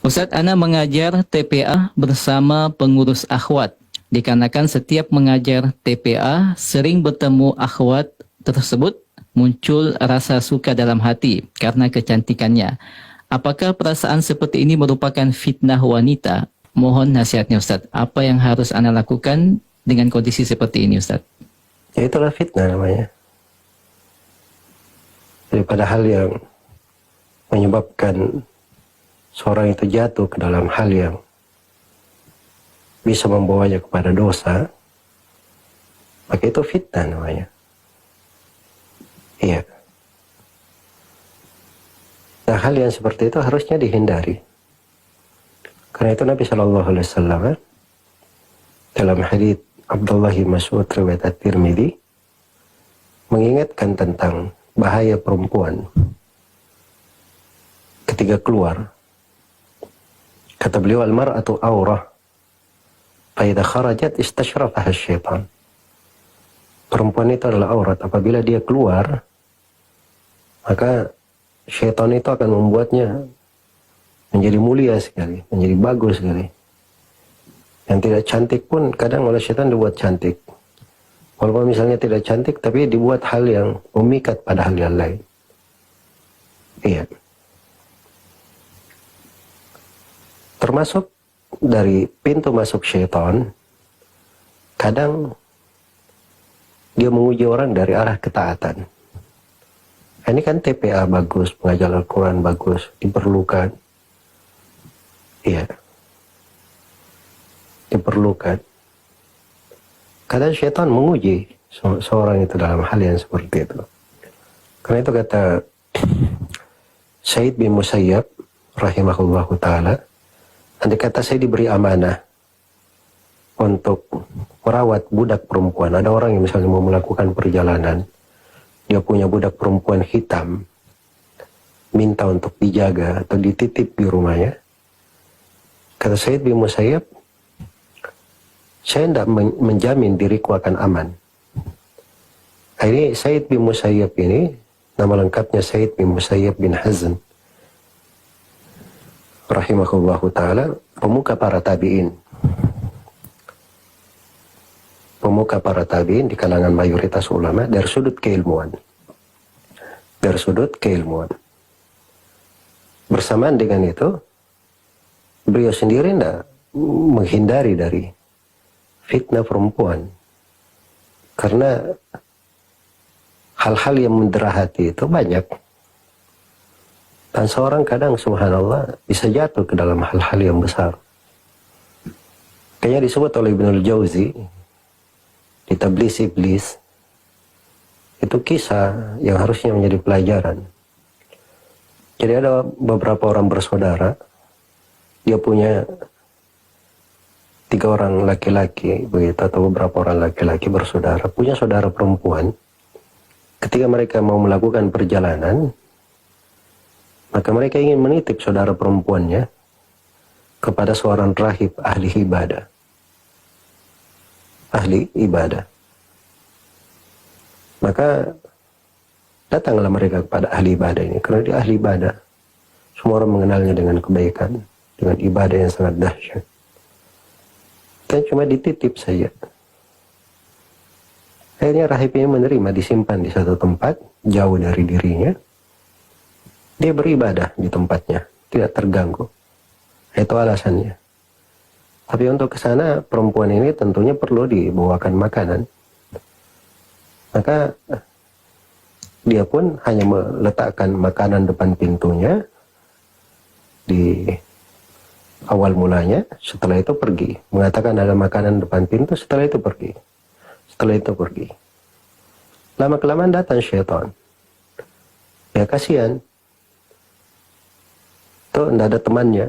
Ustadz, Ana mengajar TPA bersama pengurus akhwat. Dikarenakan setiap mengajar TPA sering bertemu akhwat tersebut, muncul rasa suka dalam hati karena kecantikannya. Apakah perasaan seperti ini merupakan fitnah wanita? Mohon nasihatnya Ustadz. Apa yang harus Ana lakukan dengan kondisi seperti ini Ustadz? Ya itulah fitnah namanya. Daripada hal yang menyebabkan seorang itu jatuh ke dalam hal yang bisa membawanya kepada dosa, maka itu fitnah namanya. Iya. Nah, hal yang seperti itu harusnya dihindari. Karena itu Nabi Shallallahu Alaihi Wasallam dalam hadits Abdullah bin Mas'ud riwayat At-Tirmidzi mengingatkan tentang bahaya perempuan ketika keluar. Kata beliau, al-mar'atu aurah fa idza kharajat istashrafaha syaitan. Perempuan itu adalah aurat. Apabila dia keluar, maka syaitan itu akan membuatnya menjadi mulia sekali, menjadi bagus sekali. Yang tidak cantik pun kadang oleh syaitan dibuat cantik. Walaupun misalnya tidak cantik, tapi dibuat hal yang memikat pada hal yang lain. Iya. Termasuk dari pintu masuk syaitan, kadang dia menguji orang dari arah ketaatan. Ini kan TPA bagus, mengajar Al-Quran bagus, diperlukan. Iya. Diperlukan. Kadang syaitan menguji seorang itu dalam hal yang seperti itu. Karena itu kata Sa'id bin Musayyab rahimahullahu ta'ala, andai kata saya diberi amanah untuk merawat budak perempuan. Ada orang yang misalnya mau melakukan perjalanan, dia punya budak perempuan hitam, minta untuk dijaga atau dititip di rumahnya. Kata Sa'id bin Musayyab, saya tidak menjamin diriku akan aman. Ini Sa'id bin Musayyab ini, nama lengkapnya Sa'id bin Musayyab bin Hazm rahimahullahu ta'ala, pemuka para tabi'in. Pemuka para tabi'in di kalangan mayoritas ulama dari sudut keilmuan. Dari sudut keilmuan. Bersamaan dengan itu, beliau sendiri tidak menghindari dari fitnah perempuan. Karena hal-hal yang mendera hati itu banyak. Dan seorang kadang subhanallah bisa jatuh ke dalam hal-hal yang besar. Kayaknya disebut oleh Ibnul Jauzi di Tablis Iblis, itu kisah yang harusnya menjadi pelajaran. Jadi ada beberapa orang bersaudara, dia punya 3 orang laki-laki begitu, atau beberapa orang laki-laki bersaudara, punya saudara perempuan. Ketika mereka mau melakukan perjalanan, maka mereka ingin menitip saudara perempuannya kepada seorang rahib ahli ibadah. Ahli ibadah. Maka datanglah mereka kepada ahli ibadah ini, karena dia ahli ibadah. Semua orang mengenalnya dengan kebaikan, dengan ibadah yang sangat dahsyat. Dan cuma dititip saja. Akhirnya rahib ini menerima, disimpan di satu tempat, jauh dari dirinya. Dia beribadah di tempatnya, tidak terganggu. Itu alasannya. Tapi untuk ke sana, perempuan ini tentunya perlu dibawakan makanan. Maka dia pun hanya meletakkan makanan depan pintunya di awal mulanya, setelah itu pergi. Mengatakan ada makanan depan pintu, setelah itu pergi. Setelah itu pergi. Lama-kelamaan datang syaitan. Ya kasihan. Tuh tidak ada temannya.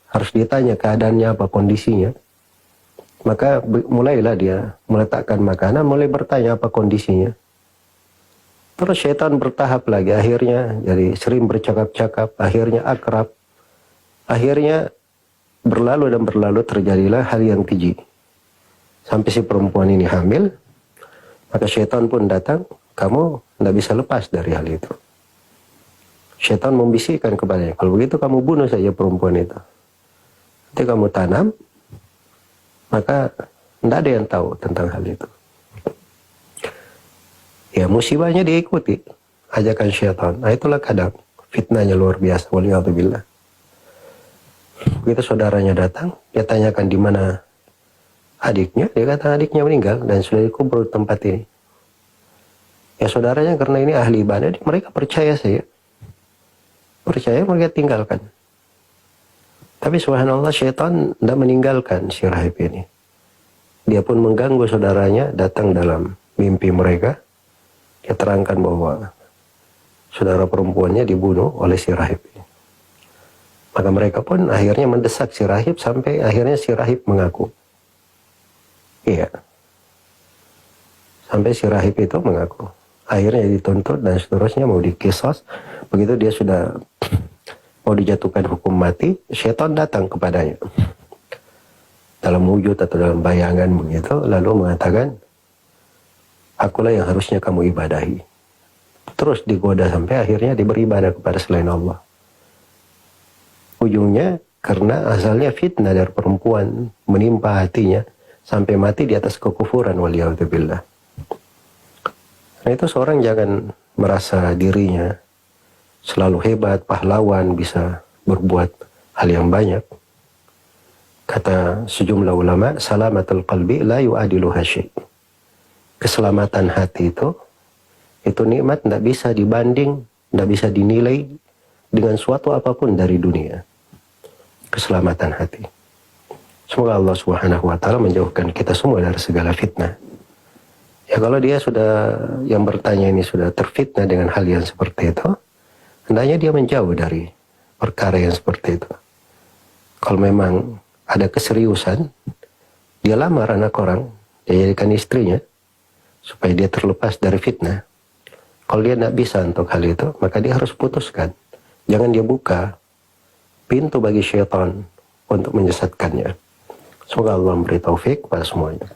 Harus ditanya keadaannya apa, kondisinya. Maka mulailah dia meletakkan makanan, mulai bertanya apa kondisinya. Terus syaitan bertahap lagi. Akhirnya jadi sering bercakap-cakap. Akhirnya akrab. Akhirnya berlalu dan berlalu terjadilah hal yang keji. Sampai si perempuan ini hamil. Maka syaitan pun datang. Kamu tidak bisa lepas dari hal itu. Syaitan membisikkan kepadanya, kalau begitu kamu bunuh saja perempuan itu. Nanti kamu tanam, maka tidak ada yang tahu tentang hal itu. Ya musibahnya diikuti ajakan syaitan. Nah itulah kadang fitnahnya luar biasa. Waliyahzubillah. Begitu saudaranya datang, dia tanyakan di mana adiknya. Dia kata adiknya meninggal dan sudah dikubur di tempat ini. Ya saudaranya karena ini ahli ibadah, mereka percaya saja. Percaya, mereka tinggalkan. Tapi subhanallah syaitan tidak meninggalkan si rahib ini. Dia pun mengganggu saudaranya, datang dalam mimpi mereka. Dia terangkan bahwa saudara perempuannya dibunuh oleh si rahib ini. Maka mereka pun akhirnya mendesak si rahib sampai akhirnya si rahib mengaku. Iya. Sampai si rahib itu mengaku. Akhirnya dituntut dan seterusnya mau dikisos. Begitu dia sudah mau dijatuhkan hukum mati, syaitan datang kepadanya. Dalam wujud atau dalam bayangan begitu, lalu mengatakan, akulah yang harusnya kamu ibadahi. Terus digoda sampai akhirnya beribadah kepada selain Allah. Ujungnya karena asalnya fitnah dari perempuan menimpa hatinya sampai mati di atas kekufuran, waliyahzubillah. Nah itu seorang jangan merasa dirinya selalu hebat, pahlawan, bisa berbuat hal yang banyak. Kata sejumlah ulama, salamatul qalbi la yu'adiluha syai'. Keselamatan hati itu nikmat tidak bisa dibanding, tidak bisa dinilai dengan suatu apapun dari dunia. Keselamatan hati. Semoga Allah Subhanahu wa taala menjauhkan kita semua dari segala fitnah. Ya kalau dia sudah, yang bertanya ini sudah terfitnah dengan hal yang seperti itu, hendaknya dia menjauh dari perkara yang seperti itu. Kalau memang ada keseriusan, dia lamar anak orang, dia jadikan istrinya, supaya dia terlepas dari fitnah. Kalau dia tidak bisa untuk hal itu, maka dia harus putuskan. Jangan dia buka pintu bagi syaitan untuk menyesatkannya. Semoga Allah memberi taufik pada semuanya.